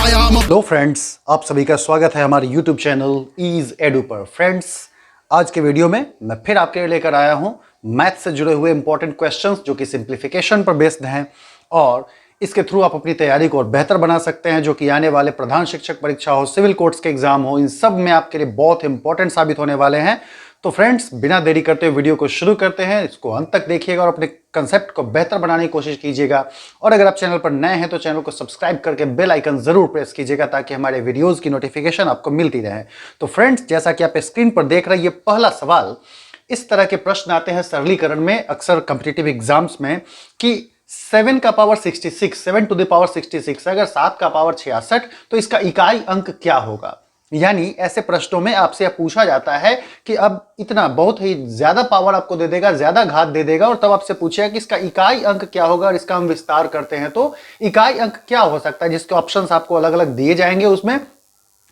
Hello friends, आप सभी का स्वागत है हमारे YouTube चैनल ईज एडू पर। फ्रेंड्स, आज के वीडियो में मैं फिर आपके लिए लेकर आया हूं मैथ से जुड़े हुए इंपॉर्टेंट क्वेश्चंस जो कि सिंप्लीफिकेशन पर बेस्ड हैं और इसके थ्रू आप अपनी तैयारी को और बेहतर बना सकते हैं, जो कि आने वाले प्रधान शिक्षक परीक्षा हो, सिविल कोर्ट्स के एग्जाम हो, इन सब में आपके लिए बहुत इंपॉर्टेंट साबित होने वाले हैं। तो फ्रेंड्स, बिना देरी करते हुए वीडियो को शुरू करते हैं। इसको अंत तक देखिएगा और अपने कंसेप्ट को बेहतर बनाने की कोशिश कीजिएगा। और अगर आप चैनल पर नए हैं तो चैनल को सब्सक्राइब करके बेल आइकन जरूर प्रेस कीजिएगा ताकि हमारे वीडियोस की नोटिफिकेशन आपको मिलती रहे। तो फ्रेंड्स, जैसा कि आप स्क्रीन पर देख रहे हैं, ये पहला सवाल, इस तरह के प्रश्न आते हैं सरलीकरण में अक्सर कॉम्पिटिटिव एग्जाम्स में कि 7 का पावर 66, 7 टू द पावर 66, अगर 7 का पावर 66 तो इसका इकाई अंक क्या होगा। यानी ऐसे प्रश्नों में आपसे पूछा जाता है कि अब इतना बहुत ही ज्यादा पावर आपको दे देगा, ज्यादा घात दे देगा, और तब आपसे पूछेगा कि इसका इकाई अंक क्या होगा। और इसका हम विस्तार करते हैं तो इकाई अंक क्या हो सकता है, जिसके ऑप्शंस आपको अलग अलग दिए जाएंगे। उसमें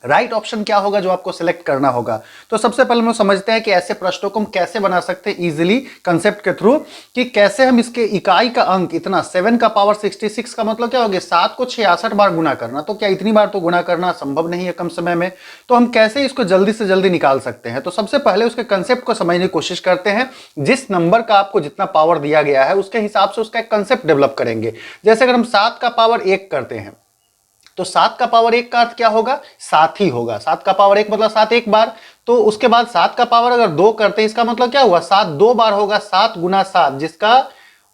राइट ऑप्शन क्या होगा जो आपको सिलेक्ट करना होगा। तो सबसे पहले हम समझते हैं कि ऐसे प्रश्नों को हम कैसे बना सकते हैं इजीली कंसेप्ट के थ्रू, कि कैसे हम इसके इकाई का अंक इतना 7 का पावर 66 का मतलब क्या हो गया, 7 को 66 बार गुना करना। तो क्या इतनी बार तो गुना करना संभव नहीं है कम समय में, तो हम कैसे इसको जल्दी से जल्दी निकाल सकते हैं। तो सबसे पहले उसके कंसेप्ट को समझने की कोशिश करते हैं। जिस नंबर का आपको जितना पावर दिया गया है उसके हिसाब से उसका एक कंसेप्ट डेवलप करेंगे। जैसे अगर हम 7 का पावर 1 करते हैं तो 7 का पावर 1 का अर्थ क्या होगा, 7 ही होगा। 7 का पावर 1 मतलब 7 एक बार। तो उसके बाद 7 का पावर अगर 2 करते हैं, इसका मतलब क्या हुआ, 7 दो बार होगा, 7 गुना 7, जिसका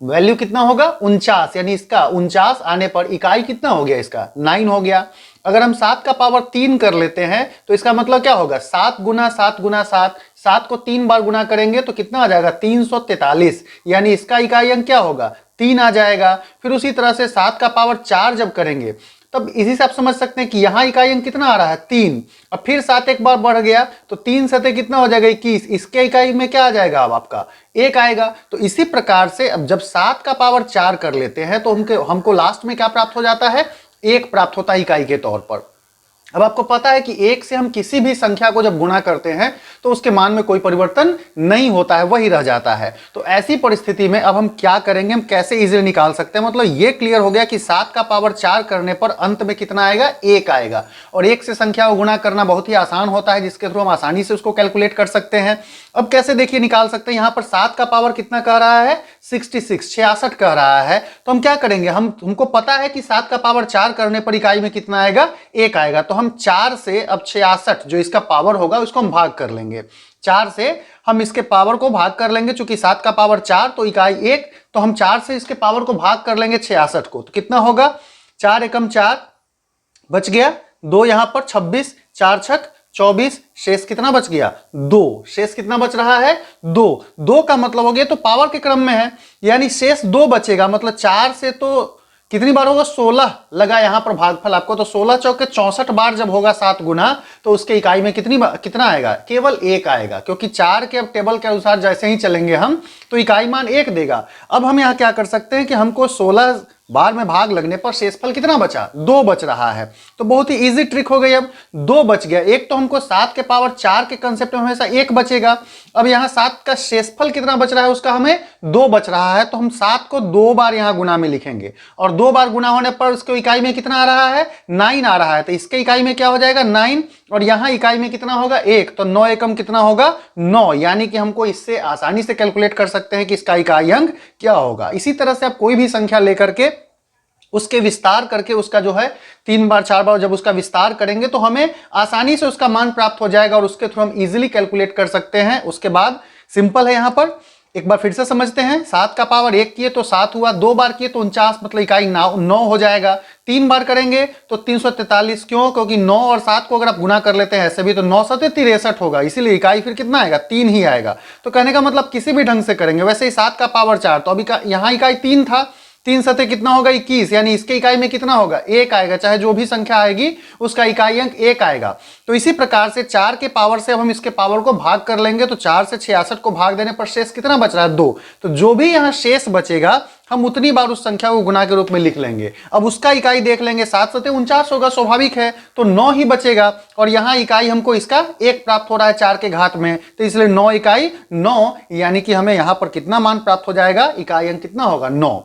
वैल्यू कितना होगा 49। यानी इसका 49 आने पर इकाई कितना हो गया, इसका 9 हो गया। अगर हम 7 का पावर 3 कर लेते हैं तो इसका मतलब क्या होगा, 7 गुना 7 गुना 7, 7 को 3 बार गुना करेंगे तो कितना आ जाएगा 343। यानी इसका इकाई अंक क्या होगा, 3 आ जाएगा। फिर उसी तरह से 7 का पावर 4 जब करेंगे तब इसी से आप समझ सकते हैं कि यहां इकाई अंक कितना आ रहा है, 3। अब फिर 7 एक बार बढ़ गया तो 3 7 कितना हो जाएगा 21। इसके इकाई में क्या आ जाएगा, अब आपका 1 आएगा। तो इसी प्रकार से अब जब 7 का पावर 4 कर लेते हैं तो हमको लास्ट में क्या प्राप्त हो जाता है, 1 प्राप्त होता है इकाई के तौर पर। अब आपको पता है कि 1 से हम किसी भी संख्या को जब गुणा करते हैं तो उसके मान में कोई परिवर्तन नहीं होता है, वही रह जाता है। तो ऐसी परिस्थिति में अब हम क्या करेंगे, हम कैसे इजीली निकाल सकते हैं। मतलब ये क्लियर हो गया कि 7 का पावर 4 करने पर अंत में कितना आएगा, 1 आएगा। और 1 से संख्या को गुणा करना बहुत ही आसान होता है, जिसके थ्रू हम आसानी से उसको कैलकुलेट कर सकते हैं। अब कैसे देखिए निकाल सकते हैं। यहां पर 7 का पावर कितना कह रहा है, 66 कह रहा है। तो हम क्या करेंगे, हमको पता है कि 7 का पावर 4 करने पर इकाई में कितना आएगा, 1 आएगा। तो हम 4 से अब 66 जो इसका पावर होगा उसको हम भाग कर लेंगे। 4 से हम इसके पावर को भाग कर लेंगे, चूंकि 7 का पावर 4 तो इकाई 1, तो हम 4 से इसके पावर को भाग कर लेंगे 66 को। तो कितना होगा, 4 एकम 4 बच गया, 2 यहां पर 26, 4 छक 24, शेष कितना बच गया, 2। शेष कितना बच रहा है, 2 का मतलब हो गया तो पावर के क्रम में है, यानी शेष 2 बचेगा। मतलब 4 से तो कितनी बार होगा, 16 लगा यहां पर भागफल आपको। तो 16 चौके 64 बार जब होगा 7 गुना तो उसके इकाई में कितना आएगा, केवल 1 आएगा। क्योंकि 4 के अब टेबल के अनुसार जैसे ही चलेंगे हम तो इकाई मान 1 देगा। अब हम यहां क्या कर सकते हैं कि हमको 16 बार में भाग लगने पर शेषफल कितना बचा, 2 बच रहा है। तो बहुत ही इजी ट्रिक हो गई। अब 2 बच गया। एक तो हमको 7 के पावर 4 के कंसेप्ट में हमेशा 1 बचेगा। अब यहाँ 7 का शेषफल कितना बच रहा है, उसका हमें 2 बच रहा है। तो हम 7 को 2 बार यहाँ गुना में लिखेंगे और 2 बार गुना होने पर उसको इकाई में कितना आ रहा है, 9 आ रहा है। तो इसके इकाई में क्या हो जाएगा, 9, और यहाँ इकाई में कितना होगा, 1। तो 9 एकम कितना होगा, 9। यानी कि हमको इससे आसानी से कैलकुलेट कर सकते हैं कि इसका इकाई अंक क्या होगा। इसी तरह से आप कोई भी संख्या लेकर के उसके विस्तार करके उसका जो है 3 बार 4 बार जब उसका विस्तार करेंगे तो हमें आसानी से उसका मान प्राप्त हो जाएगा और उसके थ्रू हम इजीली कैलकुलेट कर सकते हैं। उसके बाद सिंपल है, यहां पर एक बार फिर से समझते हैं। 7 का पावर 1 किए तो 7 हुआ, 2 बार किए तो 49, मतलब इकाई 9 हो जाएगा। 3 बार करेंगे तो 343। क्यों, क्योंकि 9 और 7 को अगर आप गुना कर लेते हैं ऐसे भी तो 9 7 63 होगा, इसीलिए इकाई फिर कितना आएगा, 3 ही आएगा। तो कहने का मतलब किसी भी ढंग से करेंगे। वैसे ही 7 का पावर 4 तो अभी यहाँ इकाई 3 था, 3 सतह कितना होगा, 21। यानी इसके इकाई में कितना होगा, 1 आएगा। चाहे जो भी संख्या आएगी उसका इकाई अंक 1 आएगा। तो इसी प्रकार से 4 के पावर से हम इसके पावर को भाग कर लेंगे तो 4 से 66 को भाग देने पर शेष कितना बच रहा है, 2। तो जो भी यहाँ शेष बचेगा हम उतनी बार उस संख्या को गुना के रूप में लिख लेंगे। अब उसका इकाई देख लेंगे, 7 सतह 49 होगा, स्वाभाविक है। तो 9 ही बचेगा और यहाँ इकाई हमको इसका 1 प्राप्त हो रहा है 4 के घात में, तो इसलिए 9 इकाई 9, यानी कि हमें यहाँ पर कितना मान प्राप्त हो जाएगा, इकाई अंक कितना होगा, 9।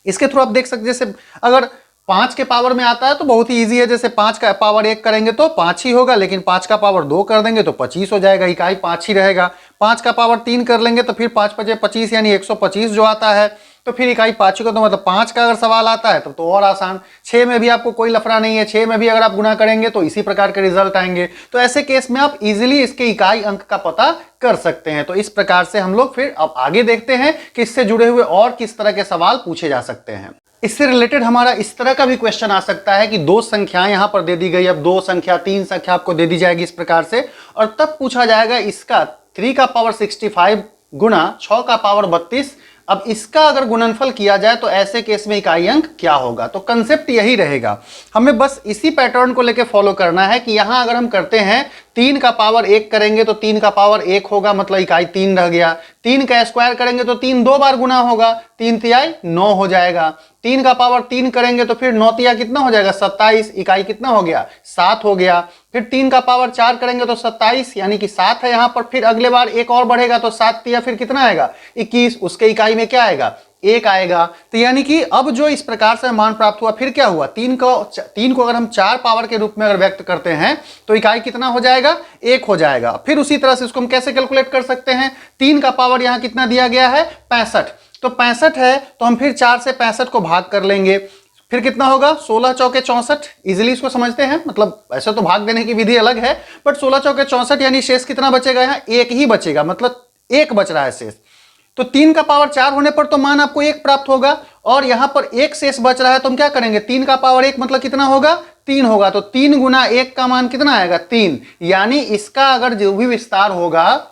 इसके थ्रू आप देख सकते, जैसे अगर 5 के पावर में आता है तो बहुत ही इजी है, जैसे 5 का पावर 1 करेंगे तो 5 ही होगा, लेकिन 5 का पावर 2 कर देंगे तो 25 हो जाएगा, इकाई 5 ही रहेगा। 5 का पावर 3 कर लेंगे तो फिर 5 5 25 यानी 125 जो आता है, तो फिर इकाई 5 को, तो मतलब 5 का अगर सवाल आता है तो और आसान। 6 में भी आपको कोई लफड़ा नहीं है, 6 में भी अगर आप गुना करेंगे तो इसी प्रकार के रिजल्ट आएंगे। तो ऐसे केस में आप इजीली इसके इकाई अंक का पता कर सकते हैं। तो इस प्रकार से हम लोग फिर अब आगे देखते हैं कि इससे जुड़े हुए और किस तरह के सवाल पूछे जा सकते हैं। इससे रिलेटेड हमारा इस तरह का भी क्वेश्चन आ सकता है कि दो संख्याएं यहां पर दे दी गई, अब 2 संख्या 3 संख्या आपको दे दी जाएगी इस प्रकार से, और तब पूछा जाएगा इसका 3 का पावर 65 गुना 6 का पावर 32, अब इसका अगर गुणनफल किया जाए तो ऐसे केस में इकाई अंक क्या होगा। तो कंसेप्ट यही रहेगा, हमें बस इसी पैटर्न को लेके फॉलो करना है कि यहां अगर हम करते हैं 3 का पावर 1 करेंगे तो 3 का पावर 1 होगा, मतलब इकाई 3 रह गया। 3 का स्क्वायर करेंगे तो 3 2 बार गुना होगा, 3 तिहाई 9 हो जाएगा। 3 का पावर 3 करेंगे तो फिर 9 तिया कितना हो जाएगा 27, इकाई कितना हो गया 7 हो गया। फिर 3 का पावर 4 करेंगे तो 27 यानी कि 7 है यहां पर, फिर अगले बार एक और बढ़ेगा तो 7 तिया फिर कितना आएगा 21, उसके इकाई में क्या आएगा 1 आएगा। तो यानी कि अब जो इस प्रकार से मान प्राप्त हुआ, फिर क्या हुआ 3 को अगर हम 4 पावर के रूप में अगर व्यक्त करते हैं तो इकाई कितना हो जाएगा 1 हो जाएगा। फिर उसी तरह से इसको हम कैसे कैलकुलेट कर सकते हैं, 3 का पावर यहां कितना दिया गया है 65, तो 65 है तो हम फिर 4 से 65 को भाग कर लेंगे, फिर कितना होगा 16 चौके 64, इजीली इसको समझते हैं, मतलब ऐसे तो भाग देने की विधि अलग है, बट 16 चौके 64 यानी शेष कितना बचेगा यहाँ 1 ही बचेगा, मतलब 1 बच रहा है शेष। तो 3 का पावर 4 होने पर तो मान आपको 1 प्राप्त होगा, और यहां पर 1 शेष बच रहा है तो हम क्या करेंगे 3 का पावर 1 मतलब कितना होगा 3 होगा, तो 3 गुना 1 का मान कितना आएगा 3, यानी इसका अगर जो भी विस्तार होगा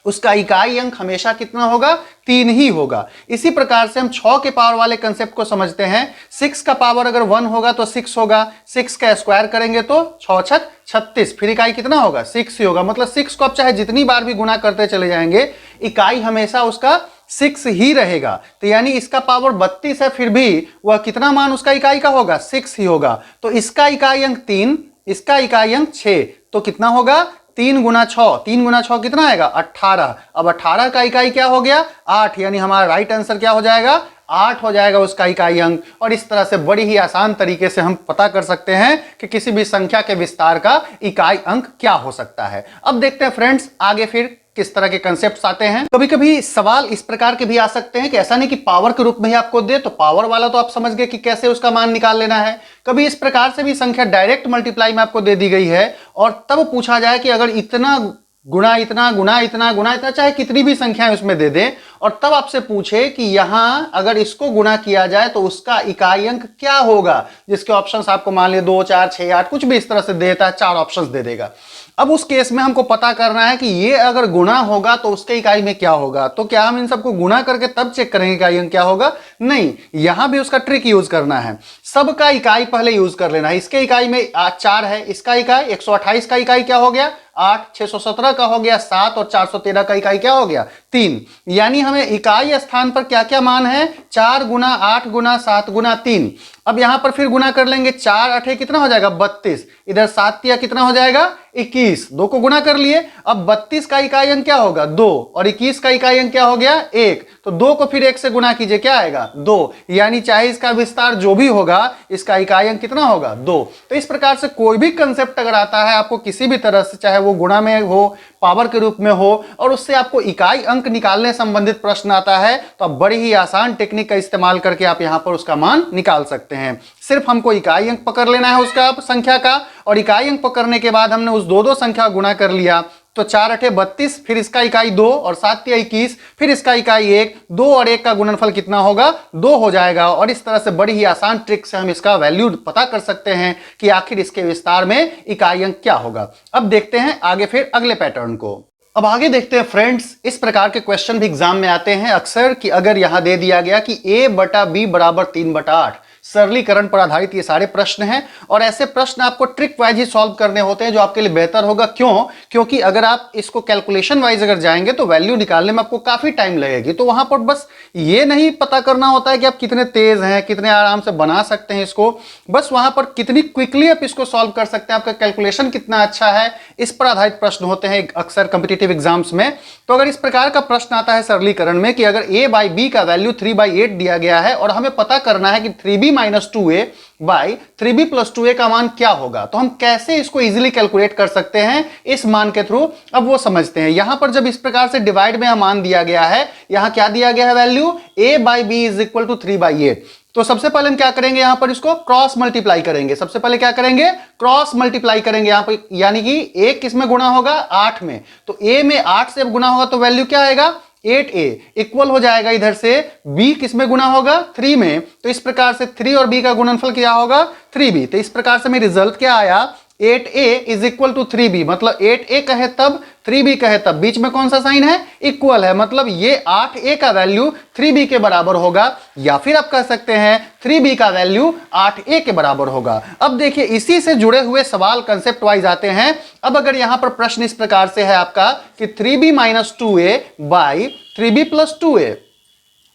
उसका इकाई अंक हमेशा कितना होगा 3 ही होगा। इसी प्रकार से हम 6 के पावर वाले कंसेप्ट को समझते हैं। 6 का पावर अगर 1 होगा तो 6 होगा, 6 का स्क्वायर करेंगे तो 6 छक 36, फिर इकाई कितना होगा 6 ही होगा, मतलब 6 को आप चाहे जितनी बार भी गुना करते चले जाएंगे इकाई हमेशा उसका 6 ही रहेगा। तो यानी इसका पावर 32 है, फिर भी वह कितना मान उसका इकाई का होगा 6 ही होगा। तो इसका इकाई अंक 3, इसका इकाई अंक 6, तो कितना होगा 3 गुना 6, 3 गुना 6 कितना आएगा 18। अब 18 का इकाई क्या हो गया 8, यानी हमारा राइट आंसर क्या हो जाएगा 8 हो जाएगा उसका इकाई अंक। और इस तरह से बड़ी ही आसान तरीके से हम पता कर सकते हैं कि किसी भी संख्या के विस्तार का इकाई अंक क्या हो सकता है। अब देखते हैं फ्रेंड्स आगे फिर किस तरह के कंसेप्ट्स आते हैं। कभी कभी सवाल इस प्रकार के भी आ सकते हैं कि ऐसा नहीं कि पावर के रूप में ही आपको दे, तो पावर वाला तो आप समझ गए कि कैसे उसका मान निकाल लेना है। कभी इस प्रकार से भी संख्या डायरेक्ट मल्टीप्लाई में आपको दे दी गई है और तब पूछा जाए कि अगर इतना गुना इतना गुना इतना गुना इतना, चाहे कितनी भी संख्याएं उसमें दे दे, और तब आपसे पूछे कि यहां अगर इसको गुना किया जाए तो उसका इकाई अंक क्या होगा, जिसके ऑप्शंस आपको मान लिया 2 4 6 8 कुछ भी इस तरह से देता है, 4 ऑप्शंस दे देगा। अब उस केस में हमको पता करना है कि ये अगर गुना होगा तो उसके इकाई में क्या होगा। तो क्या हम इन सबको गुना करके तब चेक करेंगे इकाई अंक क्या होगा, नहीं, यहां भी उसका ट्रिक यूज करना है। सबका इकाई पहले यूज कर लेना है। इसके इकाई में 4 है, इसका इकाई 128 का इकाई क्या हो गया 8, 617 का हो गया 7 और 413 का इकाई क्या हो गया 3। यानी हमें इकाई स्थान पर क्या क्या मान है 4 गुना 8 गुना 7 गुना 3। अब यहां पर फिर गुना कर लेंगे, 4 8 कितना हो जाएगा 32, इधर 7 तिया कितना हो जाएगा 21, 2 को गुना कर लिए। अब 32 का इकाई अंक क्या होगा 2 और 21 का इकाई अंक क्या हो गया 1, तो 2 को फिर 1 से गुना कीजिए क्या आएगा 2, यानी चाहे इसका विस्तार जो भी होगा इसका इकाई अंक कितना होगा 2। तो इस प्रकार से कोई भी कंसेप्ट अगर आता है आपको किसी भी तरह से, चाहे वो गुणा में हो पावर के रूप में हो, और उससे आपको इकाई अंक निकालने संबंधित प्रश्न आता है, तो आप बड़ी ही आसान टेक्निक का इस्तेमाल करके आप यहां पर उसका मान निकाल सकते हैं। सिर्फ हमको इकाई अंक पकड़ लेना है उसका संख्या का, और इकाई अंक पकड़ने के बाद हमने उस दो संख्या गुणा कर लिया, तो 4 8 32, फिर इसका इकाई 2 और 7 21, फिर इसका इकाई 1, 2 और 1 का गुणनफल कितना होगा 2 हो जाएगा। और इस तरह से बड़ी ही आसान ट्रिक से हम इसका वैल्यू पता कर सकते हैं कि आखिर इसके विस्तार में इकाई अंक क्या होगा। अब देखते हैं आगे फिर अगले पैटर्न को। अब आगे देखते हैं फ्रेंड्स, इस प्रकार के क्वेश्चन भी एग्जाम में आते हैं अक्सर कि अगर यहां दे दिया गया कि a बटा b बराबर 3/8, सरलीकरण पर आधारित ये सारे प्रश्न हैं, और ऐसे प्रश्न आपको ट्रिक वाइज ही सॉल्व करने होते हैं जो आपके लिए बेहतर होगा। क्यों? क्योंकि अगर आप इसको कैलकुलेशन वाइज अगर जाएंगे तो वैल्यू निकालने में आपको काफी टाइम लगेगी। तो वहां पर बस ये नहीं पता करना होता है कि आप कितने तेज हैं, कितने आराम से बना सकते हैं इसको, बस वहां पर कितनी क्विकली आप इसको सॉल्व कर सकते हैं, आपका कैलकुलेशन कितना अच्छा है, इस पर आधारित प्रश्न होते हैं अक्सर कॉम्पिटिटिव एग्जाम्स में। तो अगर इस प्रकार का प्रश्न आता है सरलीकरण में कि अगर a बाई बी का वैल्यू 3/8 दिया गया है और हमें पता करना है कि 3b - minus 2a by 3b plus 2a का मान क्या होगा। तो हम कैसे इसको इजीली कैलकुलेट कर सकते हैं इस मान के थ्रू, अब वो समझते हैं। यहां पर जब इस प्रकार से डिवाइड में मान दिया गया है, यहां क्या दिया गया है value, a by B is equal to 3/8। तो सबसे पहले हम क्या करेंगे, यहां पर इसको क्रॉस मल्टीप्लाई करेंगे। सबसे पहले क्या करेंगे, क्रॉस मल्टीप्लाई करेंगे यहां पर, यानी कि a किस में गुणा होगा, 8 में। तो a में 8 से गुणा होगा तो वैल्यू क्या आएगा, 8a इक्वल हो जाएगा इधर से b किस में गुणा होगा, 3 में। तो इस प्रकार से 3 और b का गुणनफल क्या होगा, 3b। तो इस प्रकार से मेरा रिजल्ट क्या आया, 8a is equal to 3b। मतलब 8a कहे तब 3b कहे तब, बीच में कौन सा साइन है, इक्वल है। मतलब ये 8a का वैल्यू 3b के बराबर होगा, या फिर आप कह सकते हैं 3b का वैल्यू 8a के बराबर होगा। अब देखिए इसी से जुड़े हुए सवाल कंसेप्ट वाइज आते हैं। अब अगर यहां पर प्रश्न इस प्रकार से है आपका कि 3b minus 2a by 3b plus 2a,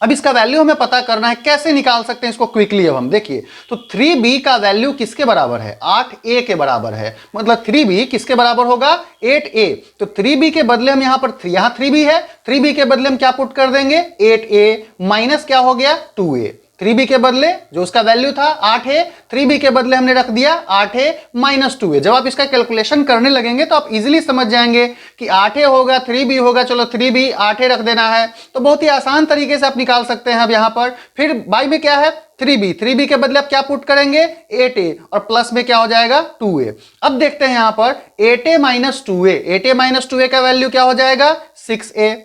अब इसका वैल्यू हमें पता करना है, कैसे निकाल सकते हैं इसको क्विकली। अब हम देखिए तो 3b का वैल्यू किसके बराबर है, 8a के बराबर है। मतलब 3b किसके बराबर होगा, 8a। तो 3b के बदले हम यहां पर यहां 3b है, 3b के बदले हम क्या पुट कर देंगे, 8a माइनस क्या हो गया, 2a। 3b के बदले जो उसका वैल्यू था 8a, 3b के बदले हमने रख दिया 8a माइनस 2a। जब आप इसका कैलकुलेशन करने लगेंगे तो आप इजीली समझ जाएंगे कि 8a होगा 3b होगा, चलो 3b 8a रख देना है, तो बहुत ही आसान तरीके से आप निकाल सकते हैं। अब यहां पर फिर बाई में क्या है, 3b के बदले आप क्या पुट करेंगे, 8a, और प्लस में क्या हो जाएगा, 2a। अब देखते हैं यहां पर 8a minus 2a, 8a minus 2a का वैल्यू क्या हो जाएगा, 6a,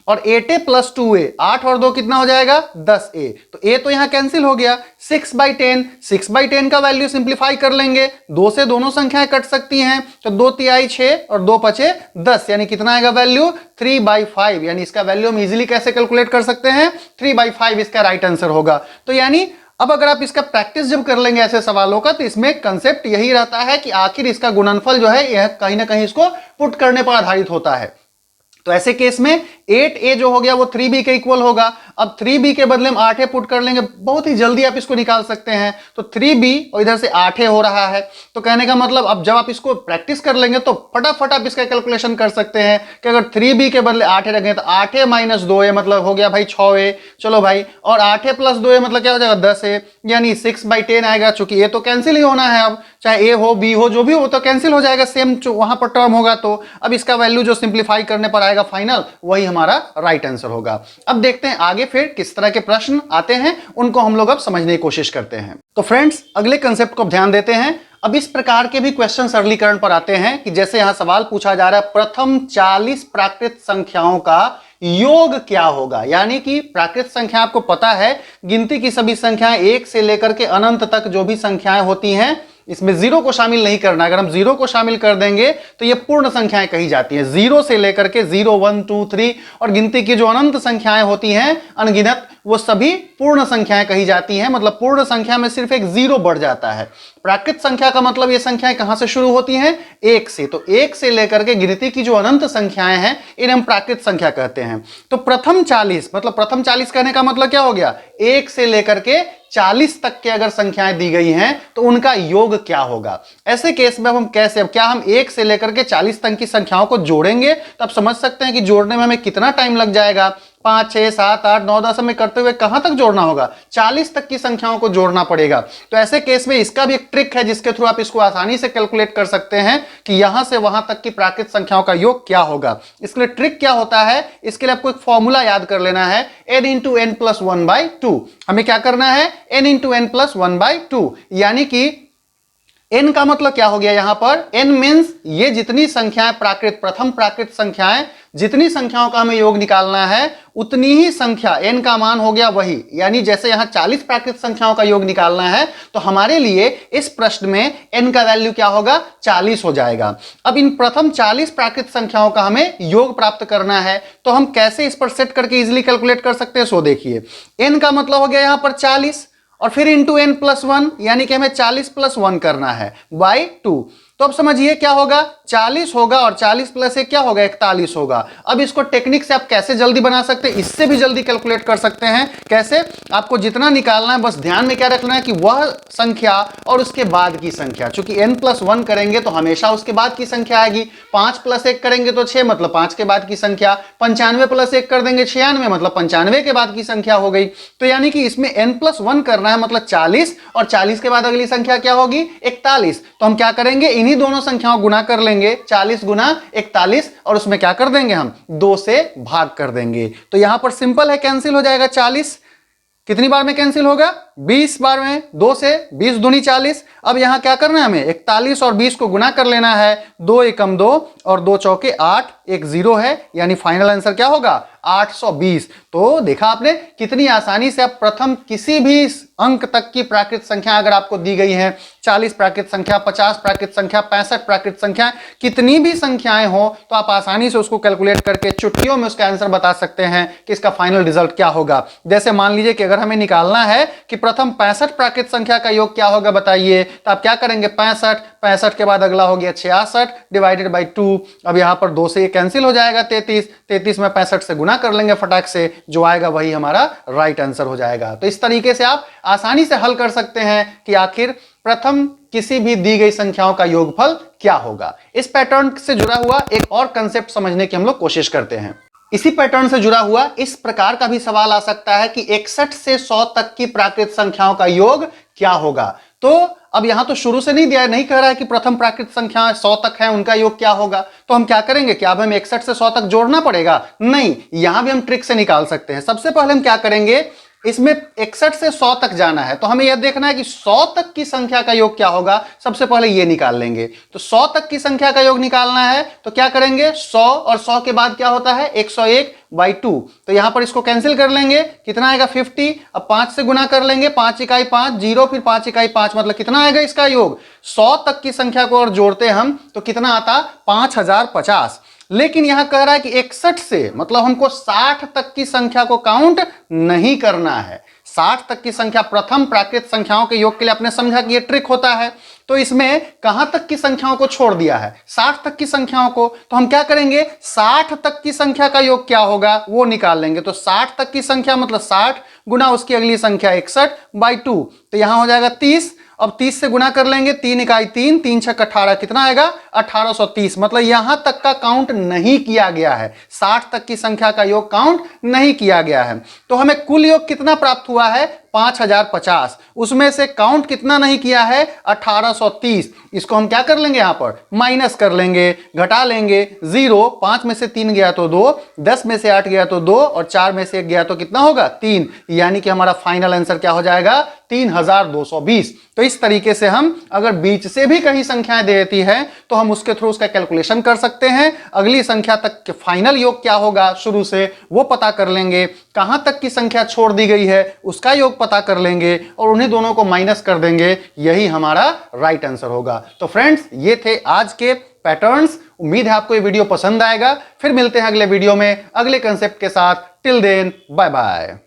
और 8a प्लस 2a, 8 और 2 कितना हो जाएगा, 10a। तो a तो यहां कैंसिल हो गया, 6/10, 6/10 का वैल्यू सिंप्लीफाई कर लेंगे, 2 से दोनों संख्याएं कट सकती हैं, तो 2 तिहाई 6 और 2 पचे 10, यानी कितना आएगा वैल्यू, 3/5। यानी इसका वैल्यू हम इजीली कैसे कैलकुलेट कर सकते हैं, 3/5 इसका राइट आंसर होगा। तो यानी अब अगर आप इसका प्रैक्टिस जब कर लेंगे ऐसे सवालों का, तो इसमें कंसेप्ट यही रहता है कि आखिर इसका गुणनफल जो है यह कहीं ना कहीं इसको पुट करने पर आधारित होता है। तो ऐसे केस में 8a जो हो गया वो 3b के इक्वल होगा। अब 3b के बदले हम 8a पुट कर लेंगे, बहुत ही जल्दी आप इसको निकाल सकते हैं। तो 3b और इधर से 8a हो रहा है, तो कहने का मतलब अब जब आप इसको प्रैक्टिस कर लेंगे तो फटाफट आप इसका कैलकुलेशन कर सकते हैं कि अगर 3b के बदले 8a रखें तो 8a माइनस 2a मतलब हो गया भाई 6a, चलो भाई, और 8a प्लस 2a मतलब क्या हो जाएगा, 10a, यानी 6/10 आएगा। चूंकि a तो कैंसिल ही होना है, अब चाहे a हो b हो जो भी हो तो कैंसिल हो जाएगा, सेम वहां पर टर्म होगा। तो अब इसका वैल्यू जो सिंप्लीफाई करने पर आएगा फाइनल, वही हमारा राइट आंसर होगा। अब देखते हैं आगे फिर किस तरह के प्रश्न आते हैं, उनको हम लोग अब समझने की कोशिश करते हैं। तो फ्रेंड्स अगले कंसेप्ट को ध्यान देते हैं। अब इस प्रकार के भी क्वेश्चन सरलीकरण पर आते हैं कि जैसे यहां सवाल पूछा जा रहा है, प्रथम 40 प्राकृत संख्याओं का योग क्या होगा। यानी कि प्राकृत संख्या आपको पता है, गिनती की सभी संख्याएं 1 से लेकर के अनंत तक जो भी संख्याएं होती हैं, इसमें जीरो को शामिल नहीं करना। अगर हम जीरो को शामिल कर देंगे तो ये पूर्ण संख्याएं कही जाती हैं। जीरो से लेकर के 0, 1, 2, 3 और गिनती की जो अनंत संख्याएं होती हैं अनगिनत, वो सभी पूर्ण संख्याएं कही जाती हैं। मतलब पूर्ण संख्या में सिर्फ एक जीरो बढ़ जाता है। प्राकृत संख्या का मतलब ये संख्याएं कहां से शुरू होती हैं, 1 से। तो 1 से लेकर के गिनती की जो अनंत संख्याएं हैं इन्हें हम प्राकृत संख्या कहते हैं। तो प्रथम 40 मतलब प्रथम 40 कहने का मतलब क्या हो गया, 1 से लेकर के 40 तक के अगर संख्याएं दी गई हैं तो उनका योग क्या होगा। ऐसे केस में हम कैसे, अब क्या हम 1 से लेकर के 40 तक की संख्याओं को जोड़ेंगे, तो आप समझ सकते हैं कि जोड़ने में हमें कितना टाइम लग जाएगा। 5, 6, 7, 8, 9, 10 में करते हुए कहां तक जोड़ना होगा, 40 तक की संख्याओं को जोड़ना पड़ेगा। तो ऐसे केस में इसका भी एक ट्रिक है जिसके थ्रू आप इसको आसानी से कैलकुलेट कर सकते हैं कि यहां से वहां तक की प्राकृत संख्याओं का योग क्या होगा। इसके लिए ट्रिक क्या होता है, इसके लिए आपको एक फॉर्मूला याद कर लेना है, n इंटू एन प्लस 1/2। हमें क्या करना है, n इंटू एन प्लस 1/2, यानी कि n का मतलब क्या हो गया, यहां पर n मींस ये जितनी संख्याएं प्राकृत, प्रथम प्राकृत संख्याएं, जितनी संख्याओं का हमें योग निकालना है उतनी ही संख्या, n का मान हो गया वही। यानी जैसे यहां 40 प्राकृत संख्याओं का योग निकालना है तो हमारे लिए इस प्रश्न में n का वैल्यू क्या होगा, 40 हो जाएगा। अब इन प्रथम 40 प्राकृत संख्याओं का हमें योग प्राप्त करना है, तो हम कैसे इस पर सेट करके इजिली कैलकुलेट कर सकते हैं। सो देखिए, n का मतलब हो गया यहां पर 40 और फिर इंटू n प्लस 1, यानी कि हमें 40 प्लस 1 करना है बाई 2। तो अब समझिए क्या होगा, 40 होगा और 40 प्लस 1 क्या होगा, 41 होगा। अब इसको टेक्निक से आप कैसे जल्दी बना सकते हैं, इससे भी जल्दी कैलकुलेट कर सकते हैं। कैसे, आपको जितना निकालना है बस ध्यान में क्या रखना है कि वह संख्या और उसके बाद की संख्या, चूंकि n+1 करेंगे तो हमेशा उसके बाद की संख्या आएगी। 5 + 1 करेंगे तो 6 मतलब 5 के बाद की संख्या, 95 + 1 कर देंगे 96 मतलब 95 के बाद की संख्या हो गई। तो यानी कि इसमें n+1 करना है मतलब 40 और 40 के बाद अगली संख्या क्या होगी, 41। तो हम क्या करेंगे, इन्हीं दोनों संख्याओं गुना कर लेंगे, 40 गुना 41 और उसमें क्या कर देंगे हम 2 से भाग कर देंगे। तो यहां पर सिंपल है, कैंसिल हो जाएगा 40, कितनी बार में कैंसिल होगा, 20 बार में, 2 से 20 दूनी 40। अब यहां क्या करना है हमें, 41 और 20 को गुना कर लेना है, 2 एकम 2 और 2 चौके 8, एक 0 है, यानी फाइनल आंसर क्या होगा 820। तो देखा आपने कितनी आसानी से आप प्रथम किसी भी अंक तक की प्राकृत संख्या अगर आपको दी गई है, 40 प्राकृत संख्या, 50 प्राकृत संख्या, 65 प्राकृत संख्या, कितनी भी संख्याएं हो तो आप आसानी से उसको कैलकुलेट करके चुटकियों में उसका आंसर बता सकते हैं कि इसका फाइनल रिजल्ट क्या होगा। जैसे मान लीजिए कि अगर हमें निकालना है कि प्रथम 65 प्राकृत संख्या का योग क्या होगा बताइए, तो आप क्या करेंगे, 65, 65 के बाद अगला हो गया 66 डिवाइडेड बाई 2। अब यहां पर 2 से ये कैंसिल हो जाएगा, 33, 33 में 65 से गुना कर लेंगे फटाक से, जो आएगा वही हमारा राइट आंसर हो जाएगा। तो इस तरीके से आप आसानी से हल कर सकते हैं कि आखिर प्रथम किसी भी दी गई संख्याओं का योगफल क्या होगा। इस पैटर्न से जुड़ा हुआ एक और कंसेप्ट समझने की हम लोग कोशिश करते हैं। इसी पैटर्न से जुड़ा हुआ इस प्रकार का भी सवाल आ सकता है कि 61 से 100 तक की प्राकृत संख्याओं का योग क्या होगा। तो अब यहां तो शुरू से नहीं दिया, नहीं कह रहा है कि प्रथम प्राकृत संख्या 100 तक है उनका योग क्या होगा। तो हम क्या करेंगे, क्या अब हमें 61 से 100 तक जोड़ना पड़ेगा, नहीं, यहां भी हम ट्रिक से निकाल सकते हैं। सबसे पहले हम क्या करेंगे, इसमें 61 से 100 तक जाना है तो हमें यह देखना है कि 100 तक की संख्या का योग क्या होगा। सबसे पहले ये निकाल लेंगे। तो 100 तक की संख्या का योग निकालना है तो क्या करेंगे, 100 और 100 के बाद क्या होता है 101/2। तो यहां पर इसको कैंसिल कर लेंगे, कितना आएगा 50। अब 5 से गुना कर लेंगे, 5 इकाई 5, 0 फिर 5 इकाई 5 मतलब कितना आएगा इसका योग। 100 तक की संख्या को और जोड़ते हम तो कितना आता, 5050। लेकिन यहां कह रहा है कि 61 से मतलब हमको 60 तक की संख्या को काउंट नहीं करना है। 60 तक की संख्या प्रथम प्राकृत संख्याओं के योग के लिए आपने समझा कि यह ट्रिक होता है। तो इसमें कहां तक की संख्याओं को छोड़ दिया है, 60 तक की संख्याओं को। तो हम क्या करेंगे, 60 तक की संख्या का योग क्या होगा वो निकाल लेंगे। तो 60 तक की संख्या मतलब 60 गुना उसकी अगली संख्या 61/2, तो यहां हो जाएगा 30। अब 30 से गुना कर लेंगे, 3 इकाई 3, 3 छक 18, कितना आएगा 1830। मतलब यहां तक का काउंट नहीं किया गया है, 60 तक की संख्या का योग काउंट नहीं किया गया है। तो हमें कुल योग कितना प्राप्त हुआ है, 5050। उसमें से काउंट कितना नहीं किया है, 1830। इसको हम क्या कर लेंगे, यहां पर माइनस कर लेंगे, घटा लेंगे। 0, 5 में से 3 गया तो 2, 10 में से 8 गया तो 2 और 4 में से 1 गया तो कितना होगा 3। यानी कि हमारा फाइनल आंसर क्या हो जाएगा 3220। तो इस तरीके से हम अगर बीच से भी कहीं संख्याएं देती है तो हम उसके थ्रू उसका कैलकुलेशन कर सकते हैं। अगली संख्या तक के फाइनल योग क्या होगा शुरू से वो पता कर लेंगे, कहां तक की संख्या छोड़ दी गई है उसका योग पता कर लेंगे और उन्हीं दोनों को माइनस कर देंगे, यही हमारा राइट आंसर होगा। तो फ्रेंड्स, ये थे आज के पैटर्न्स। उम्मीद है आपको ये वीडियो पसंद आएगा। फिर मिलते हैं अगले वीडियो में अगले कंसेप्ट के साथ। Till then, bye bye.